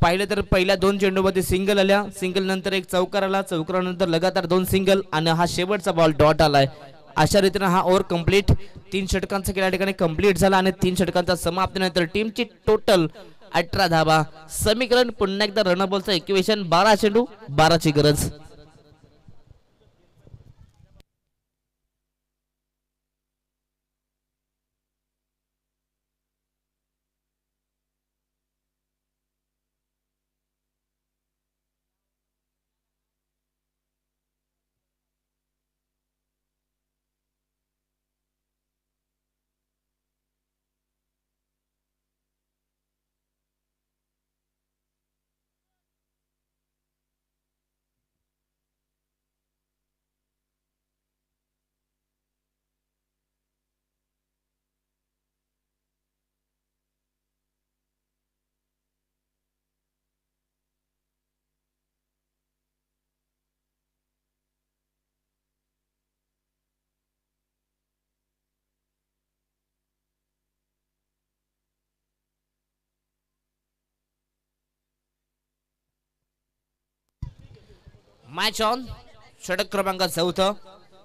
पाहिलं तर पहिल्या 2 चेंडूमध्ये सिंगल आल्या. सिंगल नंतर एक चौकार आला. चौकारानंतर लगातार 2 सिंगल आणि हा शेवटचा बॉल डॉट आलाय. अशा रीतीने हा ओव्हर कंप्लीट. 3 षटकांचा खेळ या ठिकाणी कंप्लीट झाला आणि 3 षटकांचा समाप्तीनंतर टीमची टोटल 18 धाबा. समीकरण पुन्हा एकदा रनबॉलचं इक्वेशन. 12 चेंडू 12 ची गरज. Match on. षटक क्रमांक 4.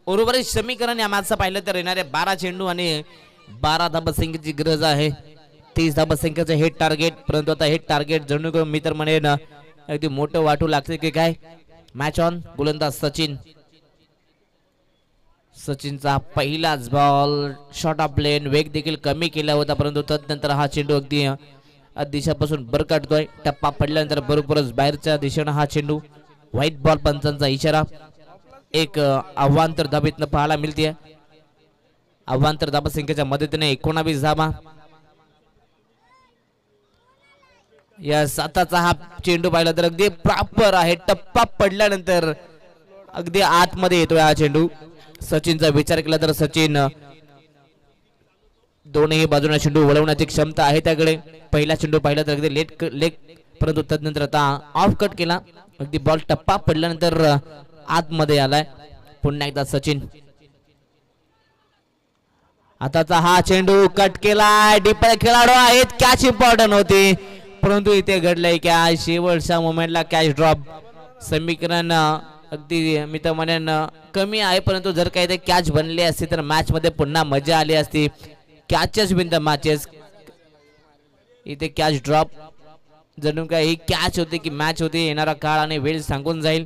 उर्वरित समीकरण या मॅचचा पाहिलं तर येणारे 12 चेंडू आणि 12 धाबसंख्येची गरज आहे. 30 धाबसंख्येचं हे टार्गेट. परंतु आता हे टार्गेट जणू काही मी तर म्हणेन अगदी मोठं वाटू लागते की काय. Match on. गोलंदाज सचिन. सचिनचा पहिलाच बॉल शॉर्ट ऑफ प्लेन. वेग देखील कमी केला होता परंतु तदनंतर हा चेंडू अगदी दिशापासून बरकाटतोय. टप्पा पडल्यानंतर बरोबरच बाहेरच्या दिशेनं हा चेंडू. व्हाईट बॉल पंचांचा इशारा. एक आव्हांतर धाबेतनं पाहायला मिळते. आव्हांतर धाबसंख्येच्या मदतीने 19 धाबा. या साताचा हा चेंडू पाहिला तर अगदी प्रॉपर आहे. टप्पा पडल्यानंतर अगदी आतमध्ये येतोय हा चेंडू. सचिनचा विचार केला तर सचिन दोन्ही बाजूने चेंडू वळवण्याची क्षमता आहे त्याकडे. पहिला चेंडू पाहिला तर अगदी लेग परंतु तदनंतर आता ऑफ कट केला. अगदी बॉल टप्पा पडल्यानंतर आतमध्ये आलाय. पुन्हा एकदा सचिन. आताचा हा चेंडू कट केलाय. डीपर खेळाडू आहेत. कॅच इम्पॉर्टंट होती परंतु इथे घडलंय कॅच. शेवटच्या मोमेंटला कॅच ड्रॉप. समीकरण अगदी मी तर म्हणेन कमी आहे परंतु जर काही ते कॅच बनले असते तर मॅच मध्ये पुन्हा मजा आली असती. Catches win the matches. इथे कॅच ड्रॉप. जणू काही ही कॅच होती की मॅच होती. येणारा काळ आणि वेळ सांगून जाईल.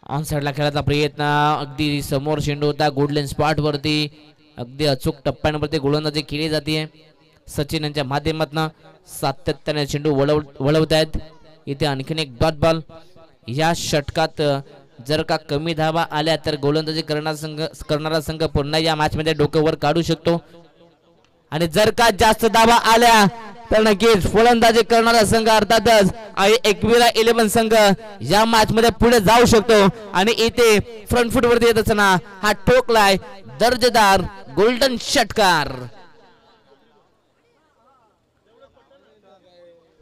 ऑन साइडला खेळायचा प्रयत्न. अगदी समोर चेंडू होता. गुडलेन स्पॉट वरती अगदी अचूक टप्प्यांवरती गोलंदाजी केली जाते. सचिन यांच्या माध्यमातून सातत्याने चेंडू वळवत आहेत. इथे आणखीन एक डॉट बॉल. या षटकात जर का कमी धावा आल्या तर गोलंदाजी करणारा संघ पुन्हा या मॅच मध्ये डोकं वर काढू शकतो आणि जर का जास्त धावा आल्या तर नक्कीच फलंदाजी करणारा संघ अर्थातच एकविरा 11 संघ या मॅच मध्ये पुढे जाऊ शकतो. आणि इथे फ्रंट फूट वरती येत असताना हा ठोकलाय दर्जेदार गोल्डन षटकार.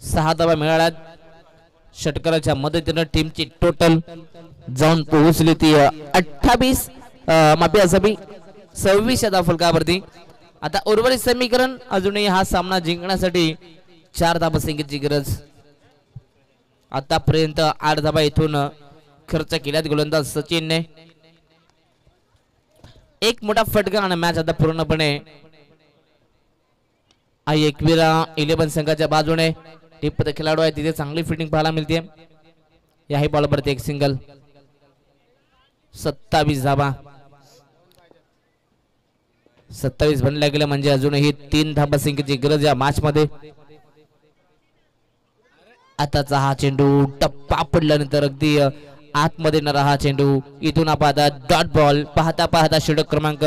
6 धावा मिळाल्यात. षटकाराच्या मदतीने टीमची टोटल जाऊन पोहोचली ती 28 माफी असावी 26 या फलकावरती. आता उर्वरित समीकरण अजूनही हा सामना जिंकण्यासाठी 4 धाबसंख्येची गरज. आतापर्यंत 8 धाबा इथून खर्च केल्यात गोलंदाज सचिनने. एक मोठा फटका आणि मॅच आता पूर्णपणे एकविरा 11 संघाच्या बाजूने. टिप्पत खेळाडू आहे तिथे चांगली फिटिंग पाहायला मिळते. याही बॉलवरती एक सिंगल. 27 धाबा. 27 बनल्या गेल्या म्हणजे अजूनही 3 धाबसंख्येची गरज या मॅच मध्ये. आताचा हा चेंडू टप्पा पडल्यानंतर अगदी आतमध्ये न हा चेंडू. इथून आपण डॉट बॉल. पाहता पाहता षटक क्रमांक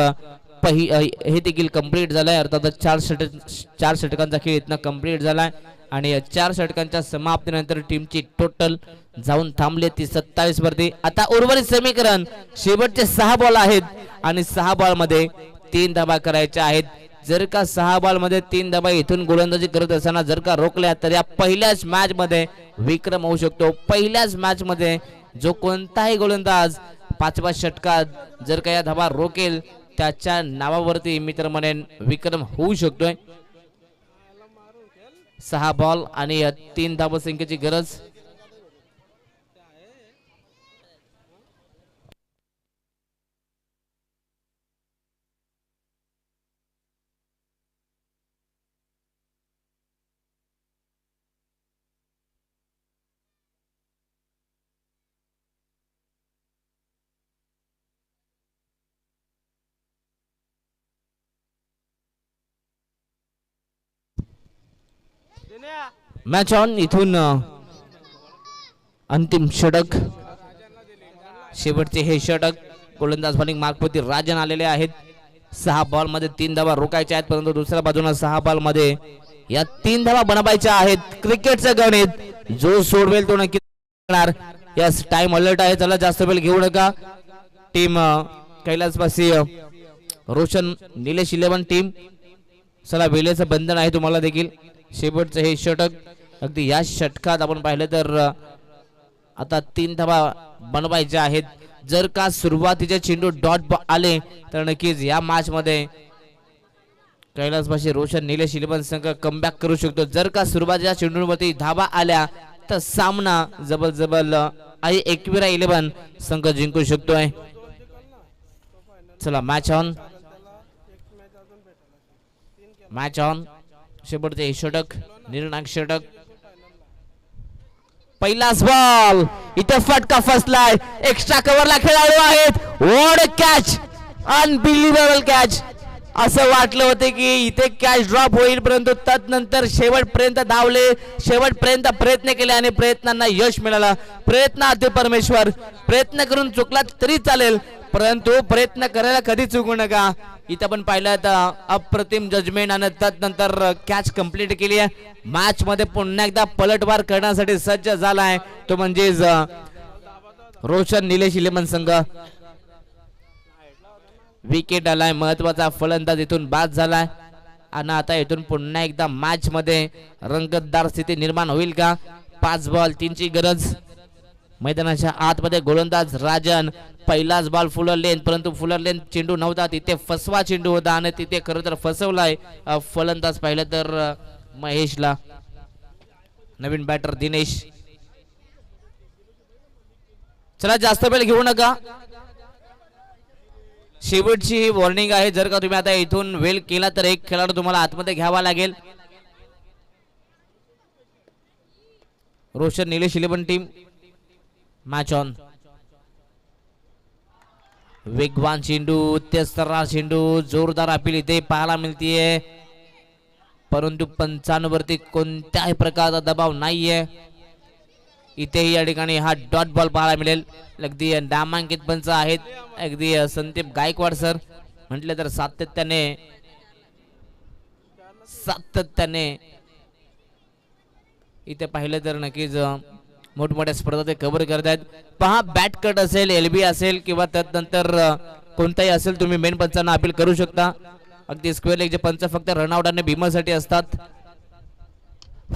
हे देखील कंप्लीट झालाय. अर्थातच 4 षटकांचा खेळ इथनं कंप्लीट झालाय आणि 4 षटकांच्या समाप्तीनंतर टीमची टोटल जाऊन थांबली ती 27 वरती. आता उर्वरित समीकरण शेवटचे 6 बॉल आहेत आणि 6 बॉल मध्ये 3 धाबा करायच्या आहेत. जर का 6 बॉल मध्ये 3 धाबा इथून गोलंदाजी करत असताना जर का रोखल्या तर या पहिल्याच मॅच मध्ये विक्रम होऊ शकतो. पहिल्याच मॅच मध्ये जो कोणताही गोलंदाज 5व्या षटकात जर का या धाबा रोकेल त्याच्या नावावरती मी तर म्हणेन विक्रम होऊ शकतोय. 6 बॉल आणि 3 धाबसंख्येची गरज. Match on. इथून अंतिम षटक. शेवटचे हे षटक. गोलंदाज बॉलिंग मार्कवरती राजन आलेले आहेत. 6 बॉल मध्ये 3 धावा रोखायच्या आहेत परंतु दुसऱ्या बाजूने 6 बॉल मध्ये या 3 धावा बनवायच्या आहेत. क्रिकेटचं गणित जो सोडवेल तो नक्की करणार. यस टाइम अलर्ट आहे. चला जास्त वेळ घेऊ नका. टीम कैलासवासी रोशन निलेश 11 टीम. चला वेळेचं बंधन आहे तुम्हाला देखील. शेवटचं हे षटक. अगदी या षटकात आपण पाहिलं तर आता 3 धावा बनवायच्या आहेत. जर का सुरुवातीचे चेंडू डॉट आले तर नक्कीच या मॅच मध्ये कैलासवासी रोशन निलेश इलेव्हन संघ कमबॅक करू शकतो जर का सुरुवातीच्या चेंडूवरती धावा आल्या तर सामना जबल आई एकविरा 11 संघ जिंकू शकतोय. चला मॅच ऑन शेवटचे षटक निर्णायक षटक. पहिलाच बॉल इथे फटका फसलाय एक्स्ट्रा कव्हरला खेळाडू आहेत. What catch unbelievable catch. असं वाटलं होतं की इथे कॅच ड्रॉप होईल परंतु तदनंतर शेवटपर्यंत धावले शेवटपर्यंत प्रयत्न केले आणि प्रयत्नांना यश मिळालं. प्रयत्न परमेश्वर प्रयत्न करून चुकला तरी चालेल परंतु प्रयत्न करायला कधी चुकू नका. इथं पण पाहिलं तर अप्रतिम जजमेंट आणि तदनंतर कॅच कंप्लीट केली आहे. मॅच मध्ये पुन्हा एकदा पलटवार करण्यासाठी सज्ज झालाय तो म्हणजेच रोशन निलेश इलेव्हन संघ. विकेट आलाय महत्वाचा फलंदाज इथून बाद झालाय आणि आता इथून पुन्हा एकदा मॅच मध्ये रंगतदार स्थिती निर्माण होईल का. 5 बॉल 3 ची गरज. मैदानाच्या आतमध्ये गोलंदाज राजन. पहिलाच बॉल फुलर लेन परंतु फुलर लेन चेंडू नव्हता तिथे फसवा चेंडू होता आणि तिथे खरं तर फसवलाय फलंदाज. पाहिलं तर महेशला. नवीन बॅटर दिनेश. चला जास्त वेळ घेऊ नका शेवटची वॉर्निंग आहे जर का तुम्ही आता इथून वेल केला तर एक खेळाडू तुम्हाला आतमध्ये घ्यावा लागेल. Roshan Nilesh 11 team match on. वेगवान चेंडू तेस्तरा चेंडू जोरदार अपील इथे पाहायला मिळतीये परंतु 95 वरती कोणत्याही प्रकारचा दबाव नाहीये. इथेही या ठिकाणी हा डॉट बॉल पाहायला मिळेल. अगदी नामांकित पंच आहेत अगदी संदीप गायकवाड सर म्हटले तर सातत्याने इथे पाहिलं तर नक्कीच मोठमोठ्या स्पर्धा ते कव्हर करत आहेत. पहा बॅट कट असेल एलबी असेल किंवा त्यानंतर कोणताही असेल तुम्ही मेन पंचांना अपील करू शकता. अगदी स्क्वेअर लेगचे पंच फक्त रनआउट आणि भीमासाठी असतात.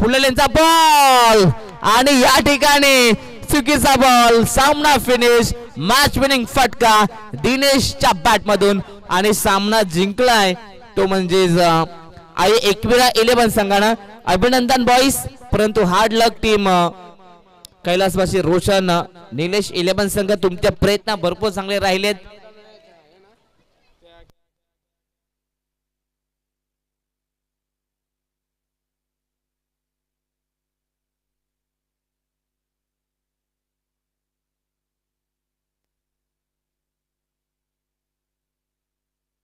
फुललेंचा बॉल आणि या ठिकाणी चुकीचा बॉल. सामना फिनिश. मॅच विनिंग फटका दिनेशच्या बॅट मधून आणि सामना जिंकलाय तो म्हणजेच आई एकविरा 11 संघानं. अभिनंदन बॉईज परंतु हार्ड लक टीम कैलासवासी रोशन निलेश 11 संघ तुमचे प्रयत्न भरपूर चांगले राहिलेत.